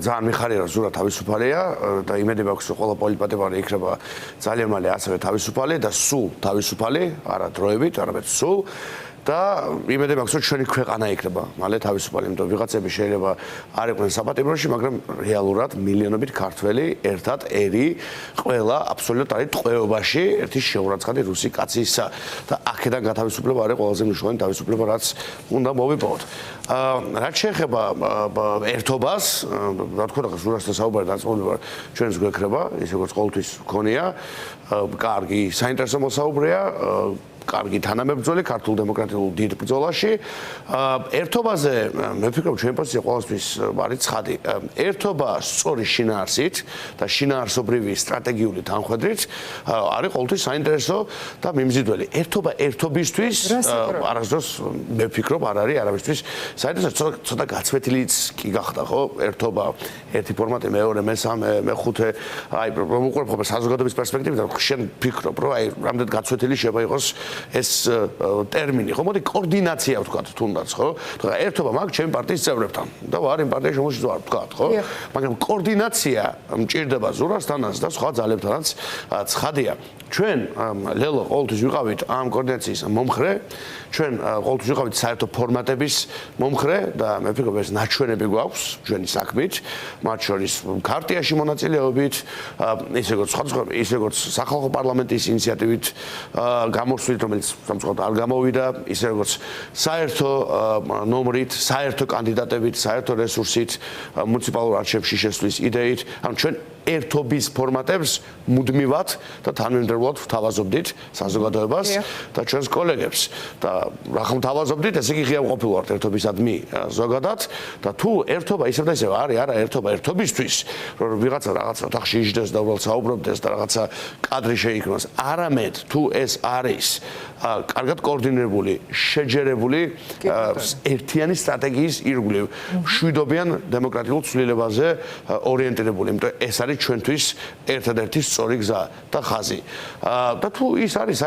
ძალიან მიხარია რომ ზურა თავისუფალია და იმედი მაქვს რომ ყველა პოლიტპატიმარი იქნება ძალიან მალე ასევე თავისუფალი და სულ თავისუფალი, არა დროებით, არამედ სულ და იმედი მაქვს რომ ჩვენი ქვეყანა იქნება მალე თავისუფალი, იმიტომ ვიღაცები შეიძლება არ იყვნენ საპატიმროში, მაგრამ რეალურად მილიონობით ქართველი ერთად ერი ყველა აბსოლუტურად არის ტყვეობაში ერთი შეურაცხადი რუსი კაცისა და აქედან გათავისუფლება არის ყველაზე მნიშვნელოვანი თავისუფლება რაც უნდა მოვიპოვოთ. რაც შეეხება ერთობას, რა თქმა უნდა, ზურასთან საუბარი დაწმულება ჩვენს გვექნება, ისე როგორც ყოველთვის გქონია, კარგი, საინტერესო მოსაუბრეა, კარგი თანამებრძოლი ქართულ დემოკრატიულ დიდ ბრძოლაში. ერთობაზე მე ვფიქრობ ჩვენი პოზიცია ყოველთვის არის ცხადი. ერთობა სწორი შინაარსით და შინაარსობრივი სტრატეგიული თანხმედრით არის ყოველთვის საინტერესო და მიმზიდველი. ერთობა ერთობისთვის არასდროს მე ვფიქრობ არ არის არავისთვის საინტერესო, ცოტა გაცვეთილიც კი გახდა, ხო? ერთობა ერთი ფორმატი, მეორე, მესამე, მეხუთე, აი რომ უყურებ ხოლმე საზოგადოების პერსპექტივიდან, შენ ვფიქრობ, რომ აი რამდენად გაცვეთილი შეიძლება იყოს ეს ტერმინი, ხო? მოდი კოორდინაცია ვთქვათ თუნდაც, ხო? თქვა ერთობა მაქვს ჩემი პარტიის წევრებთან და ვარ იმ პარტიის შემოშიც ვარ, ვთქვათ, ხო? მაგრამ კოორდინაცია მჭირდება ზურასთანაც და სხვა ძალებთანაც ცხადია. ჩვენ ლელო ყოველთვის ვიყავით ამ კოორდინაციის მომხრე, ჩვენ ყოველთვის ვიყავით საერთო ფორმატების მომხრე და მე ვფიქრობ ეს ნაჩვენები გვაქვს ჩვენი საქმით, მათ შორის ქარტიაში მონაწილეობით, ისე როგორც სახალხო პარლამენტის ინიციატივით გამოსვლით, რომელიც სამწუხაროდ არ გამოვიდა, ისე როგორც საერთო ნომრით, საერთო კანდიდატებით, საერთო რესურსით, მუნიციპალურ არჩევნებში შესვლის იდეით, ანუ ჩვენ ერთობის ფორმატებს მუდმივად და თანმიმდევრულად ვთავაზობდით საზოგადოებას და ჩვენს კოლეგებს და რახან ვთავაზობდით, ესე იგი ღია ვყოფილვართ ერთობისადმი ზოგადად და თუ ერთობა ისევ და ისევ არის, არა ერთობა ერთობისთვის, რომ ვიღაცა რაღაცა ოთახში იჯდეს და უბრალოდ საუბრობდეს და რაღაცა კადრი შეიქმნას, არამედ თუ ეს არის კარგად კოორდინირებული, შეჯერებული ერთიანი სტრატეგიის ირგვლივ, მშვიდობიან დემოკრატიულ ცვლილებაზე ორიენტირებული, იმიტომ ეს არის ჩვენთვის ერთადერთი სწორი გზა და ხაზი. და თუ ის არის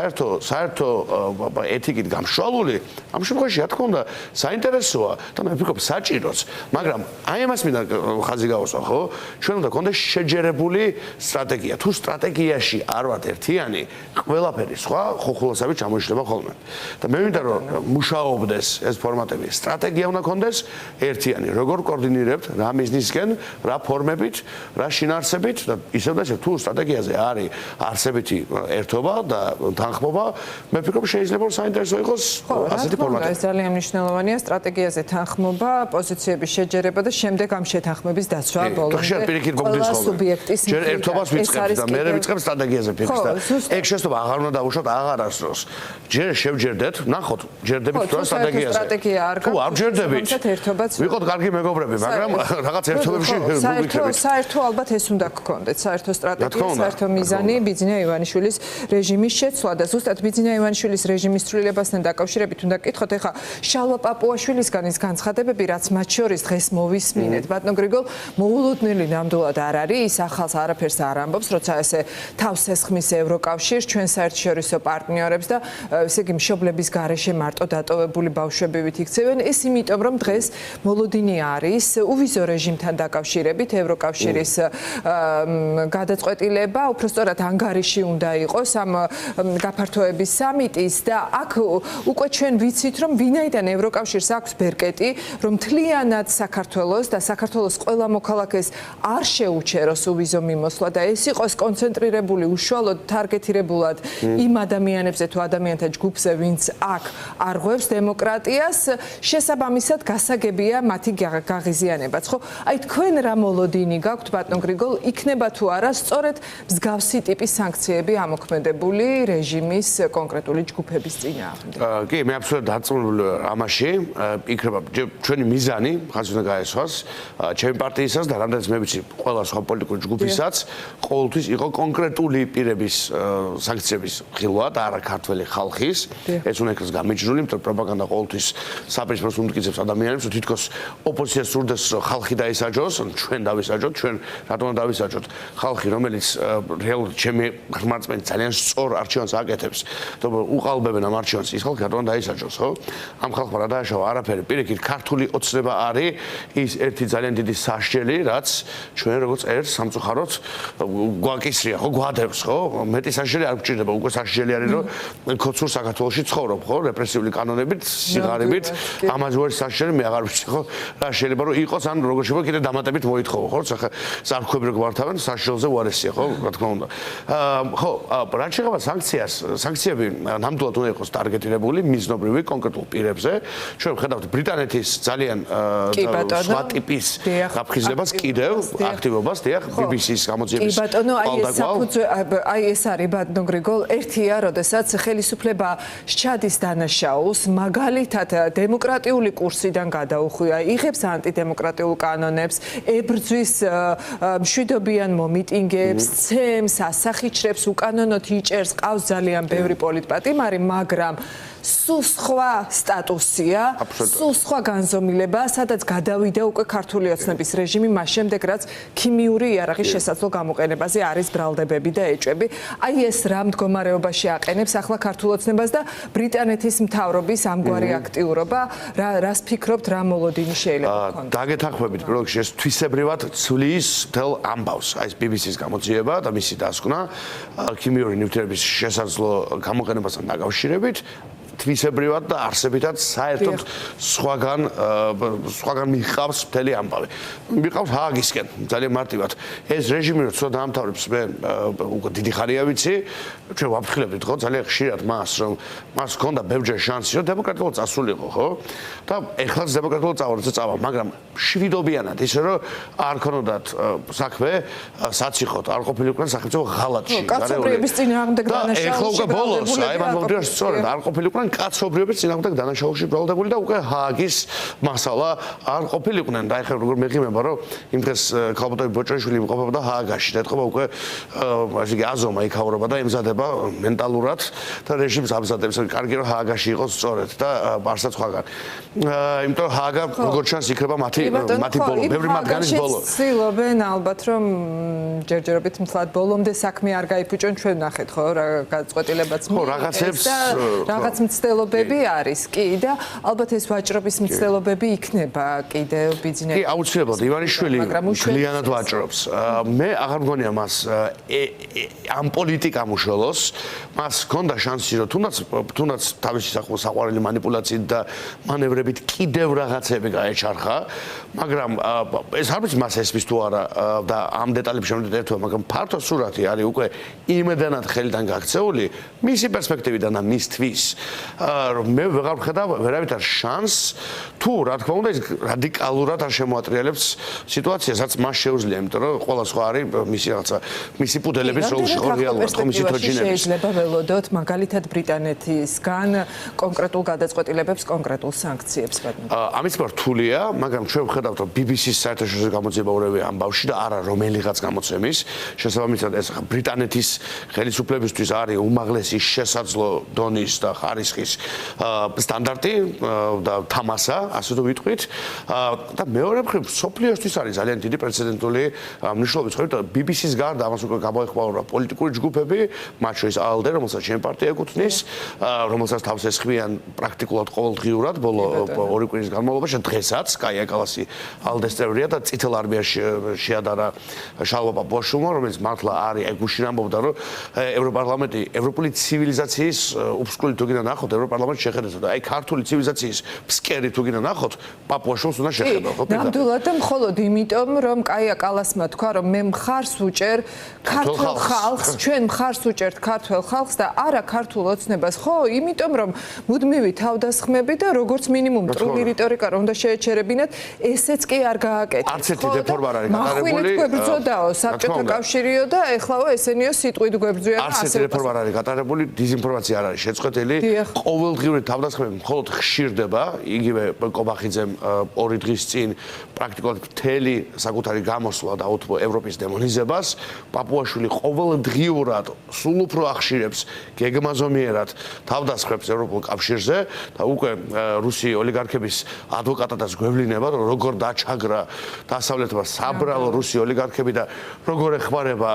საერთო ეთიკით გამშვალული, ამ შემთხვევაში რა თქმა უნდა საინტერესოა და მე ვფიქრობ საჭიროც, მაგრამ აი ამას მინდა ხაზი გავუსვა, ხო? ჩვენ უნდა გქონდეს შეჯერებული სტრატეგია. თუ სტრატეგიაში არ ვართ ერთიანი, ყველაფერი სხვა ხუხულოსავით ჩამოიშლება ხოლმე. და მე მინდა რომ მუშაობდეს ეს ფორმატები, სტრატეგია უნდა გქონდეს ერთიანი. როგორ კოორდინირებთ, რა მიზნისკენ, რა ფორმებით, რა შინაარსებით და ისევ და ისევ თუ სტრატეგიაზე არის არსებითი ერთობა და თანხმობა, მე ვფიქრობ შეიძლება რომ საინტერესო იყოს ასეთი ფორმატი. ეს ძალიან მნიშვნელოვანია, სტრატეგიაზე თანხმობა, პოზიციების შეჯერება და შემდეგ ამ შეთანხმების დაცვა ბოლომდე. ხშირად პირიქით გოგდეს ხოლმე. ჯერ ერთობას ვიწყებთ და მე ვიწყებ სტრატეგიაზე ფიქრს და ეგ შესაძლოა აღარ უნდა დავუშვათ აღარ ასროს. ჯერ შევჯერდეთ, ნახოთ, ჯერდებით თუ სტრატეგიაზე. თუ არ ჯერდებით, ვიყოთ კარგი მეგობრები, მაგრამ რაღაც ერთობებში ვიქნებით. საერთო ალბათ ეს უნდა გქონდეთ, საერთო სტრატეგია, საერთო მიზანი ბიძინა ივანიშვილის რეჟიმის შეცვლა და ზუსტად ბიძინა ივანიშვილის რეჟიმის ცვლილებასთან დაკავშირებით უნდა გკითხოთ, ეხლა შალვა პაპუაშვილისგან ის განცხადებები, რაც მათ შორის დღეს მოვისმინეთ, ბატონო გრიგოლ, მოულოდნელი ნამდვილად არ არის, ის ახალს არაფერს არ ამბობს, როცა ესე თავს ესხმის ევროკავშირს, ჩვენ საერთაშორისო პარტნიორებს და ესე იგი მშობლების გარეშე მარტო დატოვებული ბავშვებივით იქცევენ, ეს იმიტომ რომ დღეს მოლოდინი არის უვიზო რეჟიმთან დაკავშირებით ევროკავშირის გადაწყვეტილება, უბრალოდ ანგარიში უნდა იყოს ამ გაფართოების სამიტის და აქ უკვე ჩვენ ვიცით, რომ ვინაიდან ევროკავშირს აქვს ბერკეტი, რომ მთლიანად საქართველოს და საქართველოს ყველა მოქალაქეს არ შეუჩეროს უვიზო მიმოსვლა და ეს იყოს კონცენტრირებული უშუალოდ თარგეტირებულად იმ ადამიანებზე თუ ადამიანთა ჯგუფზე, ვინც აქ არღვევს დემოკრატიას, შესაბამისად გასაგებია მათი გაღიზიანებაც, ხო? აი თქვენ რა მოლოდინი გაქვთ, ბატონ გრიგოლ, იქნება თუ არა სწორედ მსგავსი ტიპის სანქციები ამოქმედებული რეჟიმის კონკრეტული ჯგუფების წინააღმდეგ? კი, მე აბსოლუტურად დაწუნებული ამაში. იქნება ჩვენი მიზანი, ხაზი უნდა გაესვას, ჩემი პარტიისას და რამდენიც მე ვიცი, ყველა სხვა პოლიტიკური ჯგუფისაც, ყოველთვის იყო კონკრეტული პირების სანქციების ხილვა და არა ქართველი ხალხის. ეს უნდა იქნას გამიჯნული, იმიტომ რომ პროპაგანდა ყოველთვის საპირისპიროს უმტკიცებს ადამიანებს, რომ თითქოს ოპოზიციას სურდეს ხალხი დაისაჯოს, ჩვენ დავისაჯოთ, ჩვენ რატომ დავისაჯოთ დავისაჯოთ ხალხი, რომელიც რეალურად ჩემი ხმარწმენით ძალიან სწორ არჩევანს აკეთებს, თუმცა უყალბებენ ამ არჩევანს, ის ხალხი რატომ დაისაჯოს, ხო? ამ ხალხმა რა დააშავა არაფერი, პირიქით ქართული ოცნება არის ის ერთი ძალიან დიდი სასჯელი, რაც ჩვენ როგორც ერთ სამწუხაროდ გვაკისრია, ხო, გვადევს, ხო? მეტი სასჯელი არ გვჭირდება, უკვე სასჯელი არის, რომ ქოცურ საქართველოში ცხოვრობ, ხო, რეპრესიული კანონებით, სიღარიბით, ამაზე ვერ სასჯელი მე აღარ ვიცი, ხო? რა შეიძლება რომ იყოს, ან როგორ შეიძლება კიდე დამატებით მოითხოვო, ხო? ხა ზარქუები რო გვართავენ, სასჯელზე უარესია, ხო, რა თქმა უნდა. ხო, რა შეიძლება სანქციები ნამდვილად უნდა იყოს ტარგეტირებული მიზნობრივი კონკრეტულ პირებზე. ჩვენ ვხედავთ ბრიტანეთის ძალიან სხვა ტიპის გაფრთხილებას კიდევ აქტივობას, დიახ, BBC-ის გამოძიების აი ეს არის ბატონო გრიგოლ, ერთია, როდესაც ხელისუფლება სჩადის დანაშაულს, მაგალითად დემოკრატიული კურსიდან გადაუხვია, იღებს ანტიდემოკრატიულ კანონებს, ებრძვის მშვიდობიან მომიტინგებს, ცემს, ასახიჩრებს, უკანონოდ იჭერს, ყავს ძალიან ბევრი პოლიტპატიმარი, მაგრამ სულ სხვა სტატუსია, სულ სხვა განზომილება, სადაც გადავიდა უკვე ქართული ოცნების რეჟიმი, მას შემდეგ რაც ქიმიური იარაღის შესაძლო გამოყენებაზე არის ბრალდებები და ეჭვები. აი ეს რა მდგომარეობაში აყენებს ახლა ქართულ ოცნებას და ბრიტანეთის მთავრობის ამგვარი აქტიურობა, რას ფიქრობთ, რა მოლოდინი შეიძლება გქონდეს? დაგეთანხმებით, პირველ რიგში ეს თვისებრივად ცვლის მთელ ამბავს, აი ეს BBC-ის გამოძიება და მისი დასკვნა ქიმიური ნივთიერების შესაძლო გამოყენებასთან დაკავშირებით. თვისებრივად და არსებითად საერთოდ სხვაგან მიყავს მთელი ამბავი. მიყავს ჰააგისკენ, ძალიან მარტივად. ეს რეჟიმი როცა დაამთავრებს, მე უკვე დიდი ხანია ვიცი, ჩვენ ვაფრთხილებდით, ხო, ძალიან ხშირად მას, რომ მას ჰქონდა ბევრჯერ შანსი, რომ დემოკრატიულად წასულიყო, ხო? და ეხლაც დემოკრატიულად წავა, მაგრამ შვიდობიანად, ისე რომ არ ქონოდათ საქმე საციხოთ, არ ყოფილიყვნენ სახელმწიფო ღალატში. კაცობრიობის წინააღმდეგ დანაშაულში. ეხლა უკვე ბოლოს, აი მან მოვიდა სწორედ, არ ყოფილიყვნენ კაცობრიობის წინააღმდეგ დანაშაულში ბრალდებული და უკვე ჰააგის მასალა არ ყოფილიყვნენ და ეხლა როგორ მეღიმება რომ იმ დღეს ქალბატონი ბოჭოიშვილი იმყოფებოდა ჰააგაში და ეთყობა უკვე ასე იგი აზომა იქაურობა და ემზადება მენტალურად და რეჟიმს ამზადებს რომ კარგი რომ ჰააგაში იყოს სწორედ და არცაც სხვაგან იმიტომ რომ ჰააგა როგორ ჩანს იქნება მათი ბოლო ბევრი მათგანის ბოლო ცდილობენ ალბათ რომ ჯერჯერობით მთლად ბოლომდე საქმე არ გაიფუჭონ ჩვენ ნახეთ ხო რა გაწყვეტილებაც ხო რაღაცებს რაღაც მცდელობები არის კი და ალბათ ეს ვაჭრობის მცდელობები იქნება კიდევ ბიზნესი. კი, აუცილებლად ივანიშვილი ძალიანად ვაჭრობს. მე აღარ მგონია მას ამ პოლიტიკამ უშველოს, მას ჰქონდა შანსი რომ თუნდაც თავისი საყვარელი მანიპულაციით და მანევრებით კიდევ რაღაცები გაეჩარხა, მაგრამ ეს არ ვიცი მას ესმის თუ არა და ამ დეტალებში შემოვიდეთ ერთად, მაგრამ ფართო სურათი არის უკვე იმედანად ხელიდან გაქცეული მისი პერსპექტივიდან და მისთვის რომ მე ვეღარ ვხედავ ვერავითარ შანსს თუ რა თქმა უნდა ის რადიკალურად არ შემოატრიალებს სიტუაციას, რაც მას შეუძლია, იმიტომ რომ ყველა სხვა არის მისი რაღაცა მისი პუდელების როლში ხო რეალურად ხო მისი თოჯინების. შეიძლება ველოდოთ მაგალითად ბრიტანეთისგან კონკრეტულ გადაწყვეტილებებს, კონკრეტულ სანქციებს ბატონო. ამის რთულია, მაგრამ ჩვენ ვხედავთ რომ BBC-ის საერთაშორისო გამოძიება ურევია ამბავში და არა რომელიღაც გამოცემის. შესაბამისად ეს ბრიტანეთის ხელისუფლებისთვის არის უმაღლესი შესაძლო დონის და ხარისხის სტანდარტი და თამასა, ასე თუ ვიტყვით. და მეორე მხრივ სოფლიოსთვის არის ძალიან დიდი პრეცედენტული მნიშვნელობის, ხო, იმიტომ რომ BBC-ის გარდა ამას უკვე გამოეხმაურება პოლიტიკური ჯგუფები, მათ შორის ALDE, რომელსაც ჩემი პარტია ეკუთვნის, რომელსაც თავს ესხმიან პრაქტიკულად ყოველდღიურად ბოლო 2 კვირის განმავლობაში, დღესაც კაია კალასი ALDE-ს წევრია და წითელ არმიაში შეადარა შალვა პაპუაშვილმა, რომელიც მართლა არის ეგუში ამბობდა, რომ ევროპარლამენტი ევროპული ცივილიზაციის უფსკული თუ გინდა ნახოთ, ევროპარლამენტში შეხედეთ და აი ქართული ცივილიზაციის ფსკერი თუ გინდა ნახოთ, პაპუაშვილს უნდა შეხედო, ხო? ნამდვილად და მხოლოდ იმიტომ, რომ კაია კალასმა თქვა, რომ მე მხარს ვუჭერ ქართულ ხალხს, ჩვენ მხარს ვუჭერთ ქართულ ხალხს და არა ქართულ ოცნებას, ხო? იმიტომ, რომ მუდმივი თავდასხმები და როგორც მინიმუმ ტრული რიტორიკა რომ უნდა შეეჩერებინათ, ესეც კი არ გააკეთეს. არც ერთი რეფორმა არ არის გატარებული. მახვილით გვებრძოდაო საბჭოთა კავშირიო და ეხლაო ესენიო სიტყვით გვებრძვიან არც ერთი რეფორმა არ არის გატარებული, დიზინფორმაცია არ არის შეწყვეტილი. ყოველდღიური თავდასხმები მხოლოდ ხშირდება, იგივე კობახიძემ 2 დღის წინ პრაქტიკულად მთელი საკუთარი გამოსვლა დაუთმო ევროპის დემონიზებას. პაპუაშვილი ყოველდღიურად სულ უფრო ახშირებს გეგმაზომიერად თავდასხმებს ევროპულ კავშირზე და უკვე რუსი ოლიგარქების ადვოკატადაც გვევლინება, რომ როგორ დაჩაგრა დასავლეთმა საბრალო რუსი ოლიგარქები და როგორ ეხმარება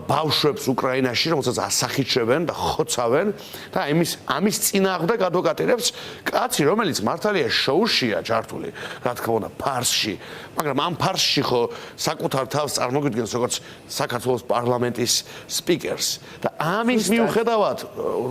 ბავშვებს უკრაინაში, რომელსაც ასახიჩებენ და ხოცავენ და ამის წინააღმდეგ ადვოკატირებს კაცი, რომელიც მართალია შოუშია ჯართული, რა თქმა უნდა, ფარსში, მაგრამ ამ ფარსში ხო საკუთარ თავს წარმოგვიდგენს როგორც საქართველოს პარლამენტის სპიკერს და ამის მიუხედავად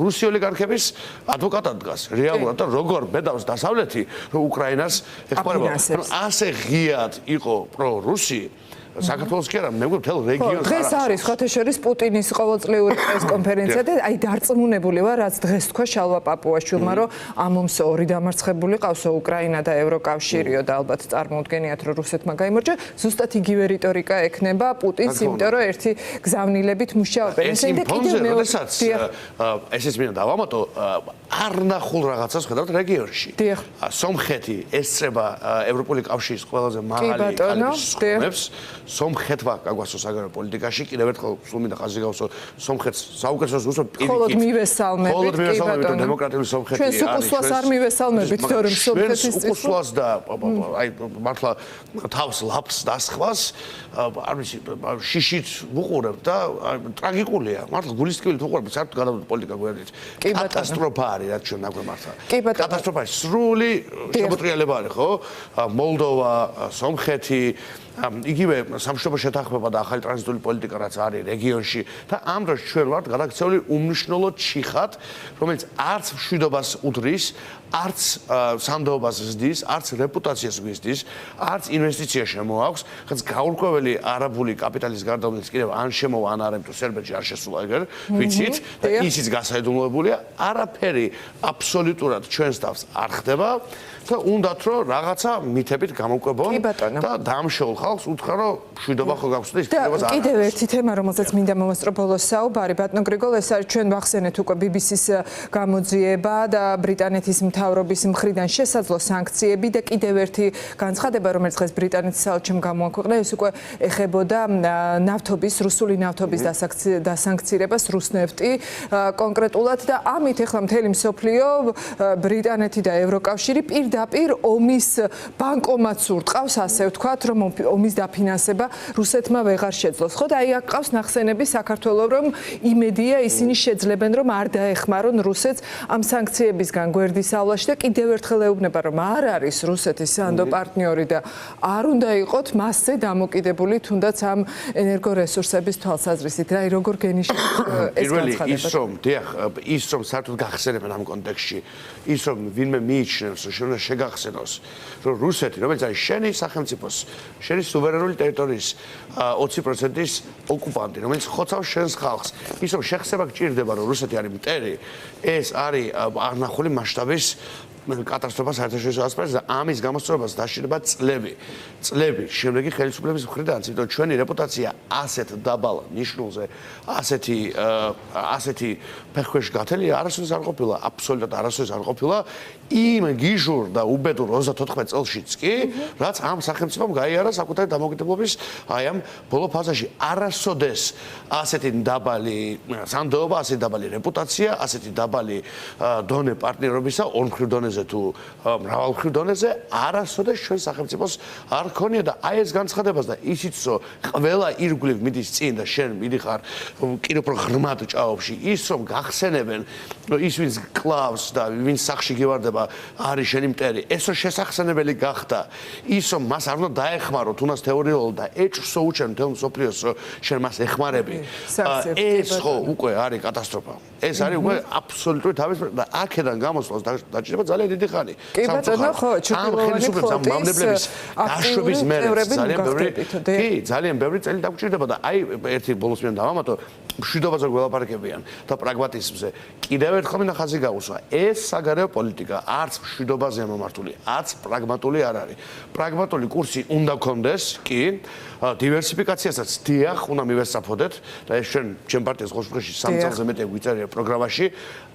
რუსი ოლიგარქების ადვოკატად დგას რეალურად და როგორ ბედავს დასავლეთი, რომ უკრაინას ეხმარება. ასე ღიად იყო პრო-რუსი საქართველოს კი არა, მე მგონი მთელ რეგიონს დღეს არის ხათაშორის პუტინის ყოველწლიური პრესკონფერენცია და აი დარწმუნებული ვარ, რაც დღეს თქვა შალვა პაპუაშვილმა, რომ ამ ომს 2 დამარცხებული ყავსო უკრაინა და ევროკავშირიო და ალბათ წარმოუდგენიათ, რომ რუსეთმა გაიმარჯვა, ზუსტად იგივე რიტორიკა ექნება პუტინს, იმიტომ რომ ერთი გზავნილებით მუშაობენ. ესეც მინდა დავამატო, არ ნახულ რაღაცას ხედავთ რეგიონში. სომხეთი ესწრება ევროპული კავშირის ყველაზე მაღალი კალიბრის სხდომებს. სომხეთმა გაგვასწრო საგარეო პოლიტიკაში, კიდევ ერთხელ სულ მინდა ხაზი გავუსვა, სომხეთს საუკეთესოს უსვამთ პირიქით. მხოლოდ მივესალმებით, დემოკრატიული სომხეთი არის. ჩვენს უკუსლას არ მივესალმებით, თორემ სომხეთის უკუსლას და აი მართლა თავს ლაფს დასხვას, არ ვიცი, შიშით ვუყურებ და ტრაგიკულია. მართლა გულისტკივით ვუყურებ, საერთოდ გადავდით პოლიტიკა გვერდით. კატასტროფა არის, რაც ჩვენ აგვემართა. კატასტროფა, სრული შემოტრიალება არის, ხო? მოლდოვა, სომხეთი იგივე სამშვიდობო შეთანხმება და ახალი ტრანზიტული პოლიტიკა რაც არის რეგიონში და ამ დროს ჩვენ ვართ გადაქცეული უმნიშვნელო ჩიხად, რომელიც არც მშვიდობას უდრის, არც სანდოობას ზრდის, არც რეპუტაციას გვიზრდის, არც ინვესტიცია შემოაქვს, რაც გაურკვეველი არაბული კაპიტალის გარდა, რომელიც კიდევ ან შემოვა, ან არა, თუ სერბეთში არ შესულა ეგერ, ვიცით, და ისიც გასაიდუმლოებულია, არაფერი აბსოლუტურად ჩვენს თავს არ ხდება. და უნდათ რომ რაღაცა მითებით გამოვკვებონ და დამშეულ ხალხს უთხრა რომ მშვიდობა ხო გაქვს და ის მშვიდობას არ აქვს. კიდევ ერთი თემა რომელსაც მინდა მომასწრო ბოლოს საუბარი, ბატონო გრიგოლ, ეს არის ჩვენ ვახსენეთ უკვე BBC-ს გამოძიება და ბრიტანეთის მთავრობის მხრიდან შესაძლო სანქციები და კიდევ ერთი განცხადება, რომელიც დღეს ბრიტანეთის საელჩომ გამოაქვეყნა, ეს უკვე ეხებოდა ნავთობის, რუსული ნავთობის დასანქცირებას, რუსნეფტი კონკრეტულად და ამით ახლა მთელი მსოფლიო, ბრიტანეთი და ევროკავშირი პირდაპირ ომის ბანკომატს ურტყავს, ასე ვთქვათ, რომ ომის დაფინანსება რუსეთმა ვეღარ შეძლოს. ხო და აი აქ ყავს ნახსენები საქართველოს, რომ იმედია ისინი შეძლებენ, რომ არ დაეხმარონ რუსეთს ამ სანქციებისგან გვერდისავლაში და კიდევ ერთხელ ეუბნება, რომ არ არის რუსეთის სანდო პარტნიორი და არ უნდა იყოთ მასზე დამოკიდებული თუნდაც ამ ენერგორესურსების თვალსაზრისით. აი როგორ გენიშნებათ ეს განცხადება? ის რომ საერთოდ გახსენებენ ამ კონტექსტში, ის რომ ვინმე მიიჩნევს, რომ უნდა შეგახსენოს, რომ რუსეთი, რომელიც არის შენი სახელმწიფოს, შენი სუვერენული ტერიტორიის 20%-ის ოკუპანტი, რომელიც ხოცავს შენს ხალხს, ის რომ შეხსება გჭირდება, რომ რუსეთი არის მტერი, ეს არის არნახული მასშტაბის კატასტროფა საერთაშორისო ასპარეზზე და ამის გამოსწორებას დასჭირდება წლები შემდეგი ხელისუფლების მხრიდან, იმიტომ ჩვენი რეპუტაცია ასეთ დაბალ ნიშნულზე, ასეთი ფეხქვეშ გათელია არასოდეს არ ყოფილა, აბსოლუტურად არასოდეს არ ყოფილა იმ გიჟურ და უბედურ 34 წელშიც კი, რაც ამ სახელმწიფომ გაიარა საკუთარი დამოუკიდებლობის აი ამ ბოლო ფაზაში. არასოდეს ასეთი დაბალი სანდოობა, ასეთი დაბალი რეპუტაცია, ასეთი დაბალი დონე პარტნიორობისა ორმხრივ დონეზე თუ მრავალმხრივ დონეზე არასოდეს ჩვენ სახელმწიფოს არ ქონია და აი ეს განცხადებას და ისიც რომ ყველა ირგვლივ მიდის წინ და შენ მიდიხარ კი უფრო ღრმად ჭაობში ის რომ გახსენებენ რომ ის ვინც კლავს და ვინც სახში გივარდება არის შენი მტერი ეს რომ შესახსენებელი გახდა ის რომ მას არ უნდა დაეხმარო თუნდაც თეორიულად და ეჭვსო უჩენ მთელ მსოფლიოს რომ შენ მას ეხმარები ეს ხო უკვე არის კატასტროფა ეს არის უკვე აბსოლუტური თავის და აქედან გამოსვლას დაჭირება ძალიან ძალიან დიდი ხანი. კი ბატონო, ხო, ჩრდილოვანი ფლოტის დაშვების მერე ძალიან ბევრი მოგვახდებით, კი, ძალიან ბევრი წელი დაგჭირდება და აი ერთი ბოლოს მიან დავამატო მშვიდობაზე გველაპარაკებიან და პრაგმატიზმზე. კიდევ ერთხელ მინდა ხაზი გაუსვა. ეს საგარეო პოლიტიკა არც მშვიდობაზეა მომართული, არც პრაგმატული არ არის. პრაგმატული კურსი უნდა გქონდეს, კი, დივერსიფიკაციასაც დიახ, უნდა მივესწრაფოდეთ და ეს ჩვენ პარტიას ხოშხოში 3 წელზე მეტი გვიწერია პროგრამაში.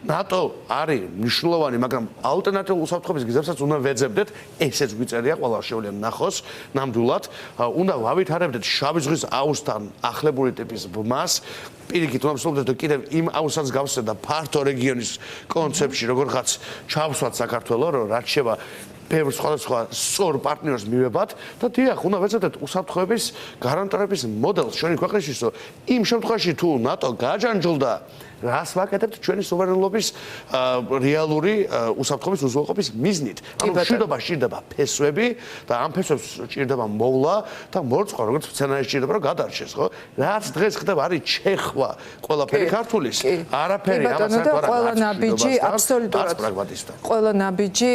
ნატო არის მნიშვნელოვანი, მაგრამ ალტერნატიულ უსაფრთხოების გზებსაც უნდა ვეძებდეთ, ესეც გვიწერია, ყველა შეუძლია ნახოს ნამდვილად. უნდა ვავითარებდეთ შავი ზღვის აუზთანახლებული ტიპის ბმას. პირიქით უნდა ვსწავლოთ და კიდევ იმ აუზსაც გავსვათ და ფართო რეგიონის კონცეფტში როგორღაც ჩავსვათ საქართველოს, რომ რაც შევა ბევრ სხვადასხვა სწორ პარტნიორს მივებათ და დიახ, უნდა ვეცადოთ უსაფრთხოების გარანტირების მოდელს ჩვენი ქვეყნისთვის, რომ იმ შემთხვევაში თუ ნატო გაჯანჯულდა რას ვაკეთებთ ჩვენი სუვერენობის რეალური უსაფრთხოების უზრუნველყოფის მიზნით. ანუ მშვიდობა სჭირდება ფესვები და ამ ფესვებს სჭირდება მოვლა და მორწყვა, როგორც სცენარში სჭირდება რომ გადარჩეს, ხო? რაც დღეს ხდება არის ჩეხვა ყველაფერი ქართულის, არაფერი ამას არ ვარ. ყველა ნაბიჯი აბსოლუტურად ყველა ნაბიჯი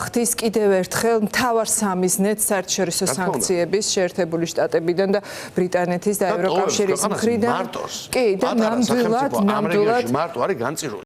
ხდის კიდევ ერთხელ მთავარ სამიზნეც საერთაშორისო სანქციების შეერთებული შტატებიდან და ბრიტანეთის და ევროკავშირის მხრიდან. კი, და ნამდვილად მარტო არის განწირული.